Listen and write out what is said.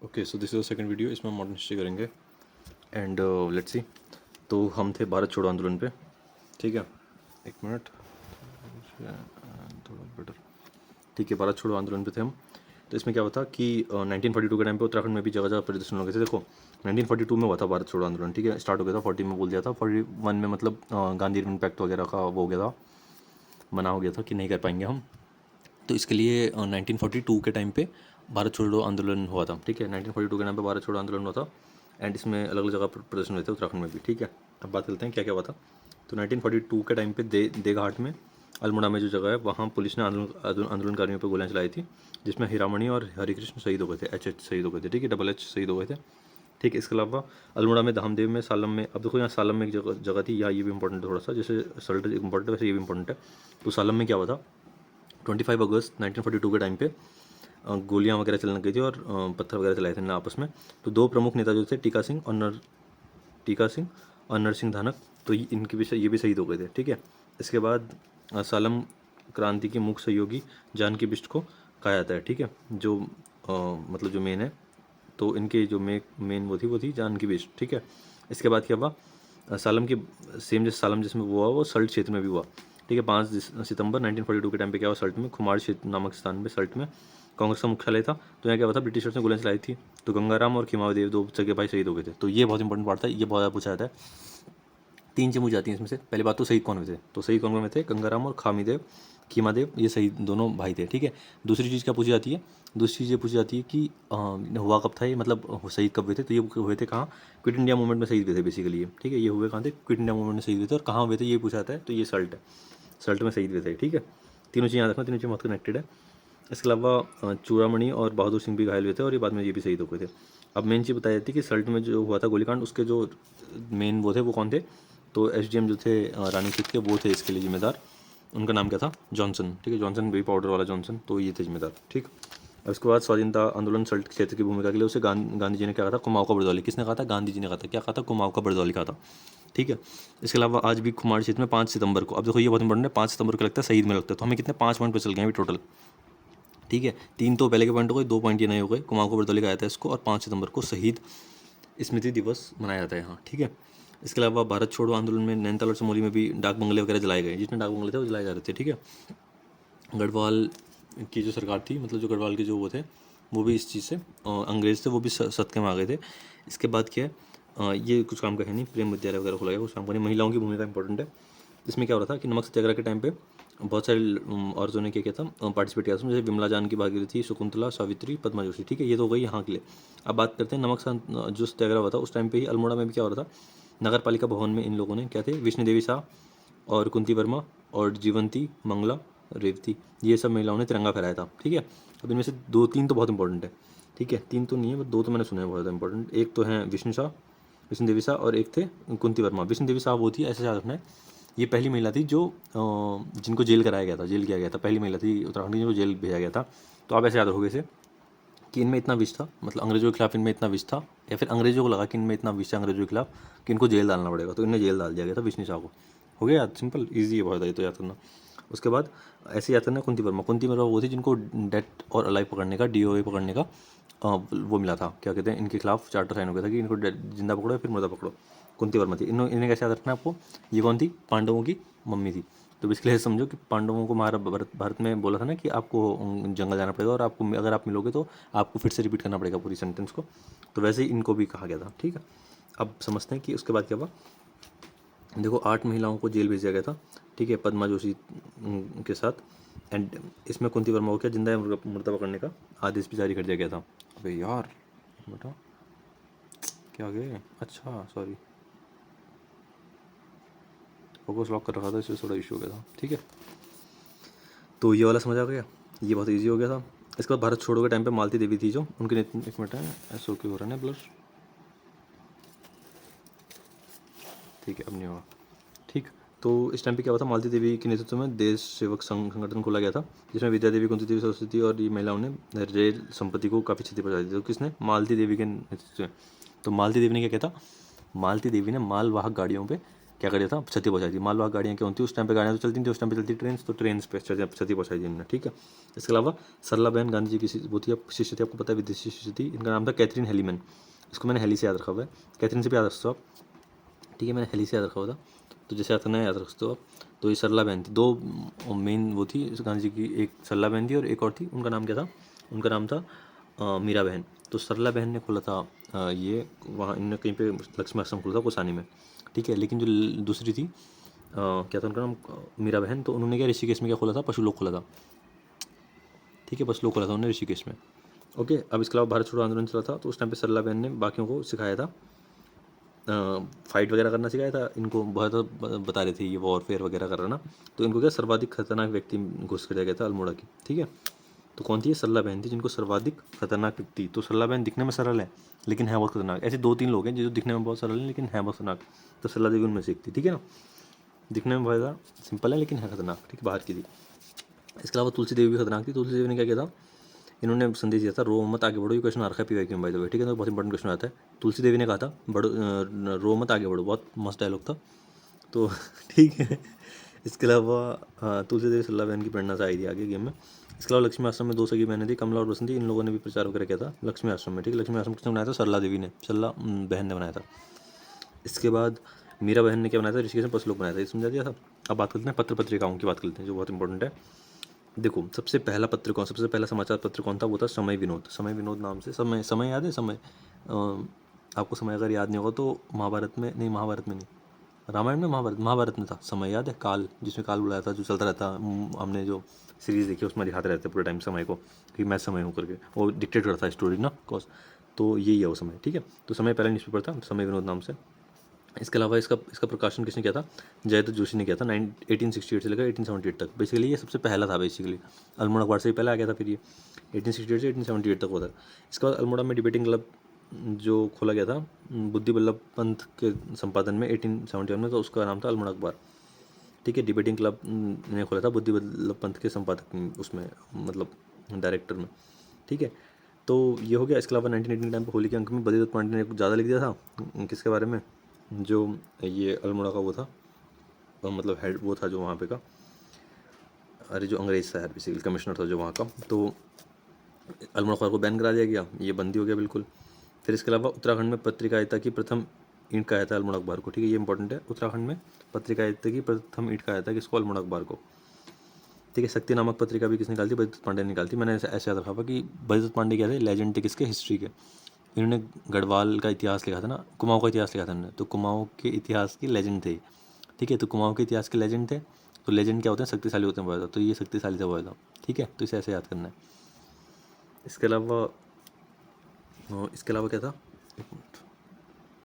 Okay, so this is the second video. इसमें हम modern history करेंगे एंड लेट्स सी। तो हम थे भारत छोड़ो आंदोलन पे, ठीक है। एक मिनट, थोड़ा बेटर, ठीक है। भारत छोड़ो आंदोलन पे थे हम। तो इसमें क्या हुआ था कि 1942 के टाइम पे उत्तराखंड में भी जगह जगह प्रदर्शन हो गए थे। देखो 1942 में हुआ था भारत छोड़ो आंदोलन, ठीक है। स्टार्ट हो गया था 40 में, बोल दिया था 41 में, मतलब गांधी इम्पैक्ट वगैरह का वो हो गया था, मना हो गया था कि नहीं कर पाएंगे हम। तो इसके लिए 1942 के टाइम पे भारत छोड़ो आंदोलन हुआ था, ठीक है। 1942 के टाइम पे भारत छोड़ो आंदोलन हुआ था एंड इसमें अलग अलग जगह प्रदर्शन हुए थे उत्तराखंड में भी, ठीक है। अब बात करते हैं क्या क्या हुआ था। तो 1942 के टाइम पे देघाट में, अल्मोड़ा में जो जगह है, वहाँ पुलिस ने आंदोलनकारियों पर गोलियां चलाई थी, जिसमें हीरामणि और हरिकृष्ण शहीद हो गए थे, एच शहीद हो गए थे, ठीक है। डबल एच शहीद हो गए थे, ठीक है। इसके अलावा अल्मोड़ा में, धामदेव में, सालम में, अब देखो यहाँ सालम में एक जगह थी, यहाँ ये भी इंपॉर्टेंट है थोड़ा सा, जैसे सल्ट इंपॉर्टेंट है वैसे ये भी इंपॉर्टेंट है। तो सालम में क्या हुआ था, 25 अगस्त 1942 के टाइम पे गोलियां वगैरह चलने लग गई थी और पत्थर वगैरह चलाए थे ना आपस में। तो दो प्रमुख नेता जो थे, टीका सिंह और नरसिंह धानक, तो इनके भी ये भी शहीद हो गए थे, ठीक है। इसके बाद सालम क्रांति के मुख्य सहयोगी जानकी बिष्ट को कहा जाता है, ठीक है, जो मतलब जो मेन है। तो इनके जो मेन वो थी जानकी बिष्ट, ठीक है। इसके बाद क्या हुआ, सालम के सेम जैसे सालम जिसमें वो हुआ, वो सल्ट क्षेत्र में भी हुआ, ठीक है। 5 सितंबर 1942 के टाइम पे क्या हुआ, सल्ट में, खुमार क्षेत्र नामक स्थान में, सल्ट में कांग्रेस का मुख्यालय था। तो यहाँ क्या हुआ था, ब्रिटिशर्स ने गोलियां चलाई थी, तो गंगाराम और खीमादेव, दो सगे भाई शहीद हो गए थे। तो ये बहुत इंपॉर्टेंट पार्ट था, ये बहुत ज़्यादा पूछा जाता है। 3 चीज़ मुझे जाती हैं इसमें से। पहली बात तो शहीद कौन हुए थे, तो शहीद कौन हुए थे, गंगाराम और खीमादेव, ये शहीद दोनों भाई थे, ठीक है। दूसरी चीज़ क्या पूछी जाती है, दूसरी चीज़ ये पूछी जाती है कि हुआ कब था ये, मतलब शहीद कब हुए थे। तो ये हुए थे कहाँ, क्विट इंडिया मूवमेंट में शहीद हुए थे बेसिकली ये, ठीक है। ये हुए कहाँ थे, क्विट इंडिया मूवमेंट में शहीद हुए थे। और कहाँ हुए थे ये पूछा जाता है, तो ये सल्ट है, सल्ट में शहीद हुए थे, ठीक है। तीनों चीज़ याद रखना, तीनों चीज़ बहुत कनेक्टेड है। इसके अलावा चूड़ामणि और बहादुर सिंह भी घायल हुए थे और ये बाद में ये भी शहीद हो गए थे। अब मेन चीज़ बताई जाती है कि सल्ट में जो हुआ था गोलीकांड, उसके जो मेन वो थे, वो कौन थे, तो एसडीएम जो थे रानीखेत के, वो थे इसके लिए जिम्मेदार। उनका नाम क्या था, जॉनसन, ठीक है। जॉनसन बेबी पाउडर वाला जॉनसन, तो ये थे जिम्मेदार, ठीक। अब इसके बाद स्वाधीनता आंदोलन सल्ट क्षेत्र की भूमिका के लिए उसे गांधी जी ने क्या कहा था, कुमाऊं का बरदौली। किसने कहा था, गांधी जी ने कहा था। क्या कहा था, कुमाऊं का बरदौली कहा था, ठीक है। इसके अलावा आज भी कुमार क्षेत्र में 5 सितंबर को, अब देखो ये बहुत इंपॉर्टेंट है, 5 सितंबर को लगता है शहीद में लगता है। तो हमें कितने 5 पॉइंट पे चल गए हैं टोटल, ठीक है। 3 तो पहले के पॉइंट हो गए, 2 पॉइंट ये नए हो गए। कुमाऊं को बरदौली कहा जाता है इसको, और 5 सितंबर को शहीद स्मृति दिवस मनाया जाता है यहाँ, ठीक है। इसके अलावा भारत छोड़ो आंदोलन में नैनीताल और चमोली में भी डाक बंगले वगैरह जलाए गए, जितने डाक बंगले थे वो जलाए जा रहे थे, ठीक है। गढ़वाल की जो सरकार थी, मतलब जो गढ़वाल के जो वो थे, वो भी इस चीज़ से अंग्रेज थे, वो भी सत्ते में आ गए थे। इसके बाद क्या है, ये कुछ काम का है नहीं, प्रेम विद्यालय वगैरह खोला गया, कुछ काम का नहीं। महिलाओं की भूमिका इंपॉर्टेंट है। इसमें क्या हो रहा था कि नमक सत्याग्रह के टाइम पे बहुत सारे औरतों ने क्या किया था, पार्टिसिपेट किया था, जैसे विमला जान की भागीरथी, शकुंतला, सावित्री, पद्मा जोशी, ठीक है। ये तो हो गई यहाँ के लिए। अब बात करते हैं जो सत्याग्रह हुआ था उस टाइम पे ही अल्मोड़ा में भी क्या हो रहा था, नगर पालिका भवन में इन लोगों ने क्या थे, विष्णु देवी शाह और कुंती वर्मा और जीवंती, मंगला, रेवती, ये सब महिलाओं ने तिरंगा फहराया था, ठीक है। अब इनमें से 2-3 तो बहुत इंपॉर्टेंट है, ठीक है। 3 तो नहीं है, बस 2 तो मैंने सुने हैं बहुत ज़्यादा इंपॉर्टेंट। एक तो है विष्णु देवी शाह, और एक थे कुंती वर्मा। विष्णु देवी शाह वो थी, ऐसे याद रखना है, ये पहली महिला थी जो जिनको जेल कराया गया था, जेल किया गया था, पहली महिला थी उत्तराखंड की जिनको जेल भेजा गया था। तो आप ऐसे याद रखोगे इसे, कि इनमें इतना विष था, मतलब अंग्रेजों के खिलाफ इनमें इतना विष था, या फिर अंग्रेजों को लगा कि इनमें इतना विष है अंग्रेजों के खिलाफ कि इनको जेल डालना पड़ेगा, तो इन्हें जेल डाल दिया गया था विष्णु शाह को। हो गया याद, सिंपल ईजी है बहुत, ये तो याद करना। उसके बाद ऐसे याद करना कुंती वर्मा। कुंती वर्मा वो थी जिनको डेट और अलाइव पकड़ने का, DOA पकड़ने का वो मिला था, क्या कहते हैं, इनके खिलाफ चार्टर साइन हो गया था कि इनको जिंदा पकड़ो या फिर मुर्दा पकड़ो। कुंती वर्मा थी। इन्हें कैसे याद रखना है आपको, ये कौन थी, पांडवों की मम्मी थी। तो इसलिए समझो कि पांडवों को भारत में बोला था ना कि आपको जंगल जाना पड़ेगा, और आपको अगर आप मिलोगे तो आपको फिर से रिपीट करना पड़ेगा पूरी सेंटेंस को। तो वैसे ही इनको भी कहा गया था, ठीक है। अब समझते हैं कि उसके बाद क्या हुआ। देखो 8 महिलाओं को जेल भेजा गया था, ठीक है, पद्मा जोशी के साथ। एंड इसमें कुंती वर्मा को क्या जिंदा या मुर्दा पकड़ने का आदेश भी जारी कर दिया गया था। अबे यार बेटा क्या गए, अच्छा सॉरी, फोकस लॉक कर रखा था, इससे थोड़ा इशू हो गया था, ठीक है। तो ये वाला समझ आ गया, ये बहुत इजी हो गया था। इसके बाद भारत छोड़ो के टाइम पे मालती देवी थी जो उनके एक मिनट है, ऐसा ओके हो रहा है ना ब्लर, ठीक है अब नहीं होगा, ठीक। तो इस टाइम पे क्या हुआ था, मालती देवी के नेतृत्व में देश सेवक संगठन खोला गया था, जिसमें विद्या देवी, कुंती देवी, सरस्वती और ये महिलाओं ने रेल संपत्ति को काफ़ी क्षति पहुंचाई थी। तो किसने, मालती देवी के नेतृत्व में। तो मालती देवी ने क्या किया था, मालती देवी ने मालवाहक गाड़ियों पे क्या कर दिया था, क्षति पहुंचाई थी। मालवाहक गाड़ियाँ क्या होती उस टाइम पे, गाड़ियाँ तो चलती नहीं थी उस टाइम पे, चलती ट्रेन, तो ट्रेन पे क्षति पहुंचाई थी इन्होंने, ठीक है। इसके अलावा सरला बहन गांधी जी की वो थी, अब शिष्य थी, आपको पता है विदेशी शिष्य थी, इनका नाम था कैथरीन हेलीमैन। इसको मैंने हेली से याद रखा हुआ है, कैथरीन से भी याद रखते हो आप, ठीक है, मैंने हेली से याद रखा हुआ था, तो जैसे याद करना है याद रखते हो आप। तो ये सरला बहन थी, दो मेन वो थी इस गांधी जी की, एक सरला बहन थी और एक और थी, उनका नाम क्या था, उनका नाम था मीरा बहन। तो सरला बहन ने खोला था ये वहाँ, इनने कहीं पे लक्ष्मी आश्रम खोला था कोसानी में, ठीक है। लेकिन जो दूसरी थी क्या था उनका नाम, मीरा बहन, तो उन्होंने क्या ऋषिकेश में क्या खोला था, पशु लोक खोला था, ठीक है, पशु लोक खोला था उन्होंने ऋषिकेश में। ओके, अब इसके अलावा भारत छोड़ो आंदोलन चला था, तो उस टाइम पे सरला बहन ने बाकियों को सिखाया था, फाइट वगैरह करना सिखाया था इनको, बहुत बता रहे थे ये वॉरफेयर वगैरह कर रहा ना। तो इनको क्या सर्वाधिक खतरनाक व्यक्ति घोषित कर दिया गया था अल्मोड़ा की, ठीक है। तो कौन थी ये, सरला बहन थी, जिनको सर्वाधिक खतरनाक व्यक्ति, तो सरला बहन दिखने में सरल है लेकिन है बहुत खतरनाक। ऐसे 2-3 लोग हैं जो दिखने में बहुत सरल है लेकिन है बहुत खतरनाक, तो सरला देवी उनमें से एक थी, ठीक है ना। दिखने में बहुत ज़्यादा सिंपल है लेकिन है खतरनाक, ठीक है, बाहर की थी। इसके अलावा तुलसी देवी भी खतरनाक थी। तुलसी देवी ने क्या किया था, इन्होंने संदेश दिया था, रो मत आगे बढ़ो, ये क्वेश्चन आ रखा है पीवाईक्यू में बाय द वे, ठीक है, तो बहुत इंपॉर्टेंट क्वेश्चन आता है। तुलसी देवी ने कहा था बढ़ो, रो मत आगे बढ़ो, बहुत मस्त डायलॉग था, तो ठीक है। इसके अलावा तुलसी देवी सल्ला बहन की प्रेरणा से आई थी आगे गेम में। इसके अलावा लक्ष्मी आश्रम में 2 सगी बहनें थी, कमला और बसंती, इन लोगों ने भी प्रचार वगैरह किया था लक्ष्मी आश्रम में, ठीक है। लक्ष्मी आश्रम किसने बनाया था, सरला देवी ने, सरला बहन ने बनाया था। इसके बाद मीरा बहन ने क्या बनाया था, ऋषिकेश में पशु लोक बनाया था, ये समझा दिया था। अब बात करते हैं पत्र पत्रिकाओं की, बात करते हैं जो बहुत इंपॉर्टेंट है। देखो सबसे पहला पत्र कौन, सबसे पहला समाचार पत्र कौन था, वो था समय विनोद। समय विनोद नाम से, समय समय याद है, समय आपको समय अगर याद नहीं होगा तो महाभारत में नहीं, महाभारत में नहीं, रामायण में, महाभारत में था समय, याद है, काल, जिसमें काल बुलाया था, जो चलता रहता, हमने जो सीरीज़ देखी उसमें दिखाते रहते पूरे टाइम समय को कि मैं समय हूँ करके, वो डिक्टेट करता है स्टोरी ना कॉज, तो यही है वो समय, ठीक है। तो समय पहला न्यूज़पेपर था समय विनोद नाम से। इसके अलावा इसका इसका प्रकाशन किसने किया था, जयदत्त जोशी ने किया था, 1868 से लेकर 1878 तक। बेसिकली ये सबसे पहला था, बेसिकली अल्मोड़ा अखबार से ही पहले आ गया था, फिर ये 1868 से 1878 तक होता है। इसके बाद अल्मोड़ा में डिबेटिंग क्लब जो खोला गया था बुद्धि बल्लभ पंत के संपादन में 1871 में, तो उसका नाम था अल्मोड़ा अखबार, ठीक है। डिबेटिंग क्लब ने खोला था बुद्धि बल्लभ पंत के संपादक उसमें, मतलब डायरेक्टर में, ठीक है। तो ये हो गया। इसके अलावा 1918 टाइम पर होली के अंक में बद्रीदत्त पांडे ने कुछ ज़्यादा लिख दिया था किसके बारे में, जो ये अल्मोड़ा का वो था, मतलब हेड वो था जो वहाँ पे का, अरे जो अंग्रेज था यार, बेसिकली कमिश्नर था जो वहाँ का, तो अल्मोड़ा अखबार को बैन करा दिया गया, ये बंदी हो गया बिल्कुल। फिर इसके अलावा उत्तराखंड में पत्रिकारिता की प्रथम ईंट कहा जाता है अल्मोड़ा अखबार को, ठीक है, ये इंपॉर्टेंट है। उत्तराखंड में पत्रिकारिता की प्रथम ईंट कहा जाता है किसको, अल्मोड़ा अखबार को, ठीक है। शक्ति नामक पत्रिका भी किसने निकाली, बद्रीदत्त पांडे ने निकाली थी। मैंने ऐसे याद रखा था कि बद्रीदत्त पांडे क्या थे, लेजेंड थे किसके, हिस्ट्री के। इन्होंने गढ़वाल का इतिहास लिखा था ना, कुमाऊँ का इतिहास लिखा था इन्होंने, तो कुमाऊँ के इतिहास के लेजेंड थे, ठीक है। तो कुमाऊँ के इतिहास के लेजेंड थे, तो लेजेंड क्या होते हैं, शक्तिशाली होते हैं बहुत ज़्यादा, तो ये शक्तिशाली था बहुत ज़्यादा, ठीक है। तो इसे ऐसे याद करना है। इसके अलावा क्या था,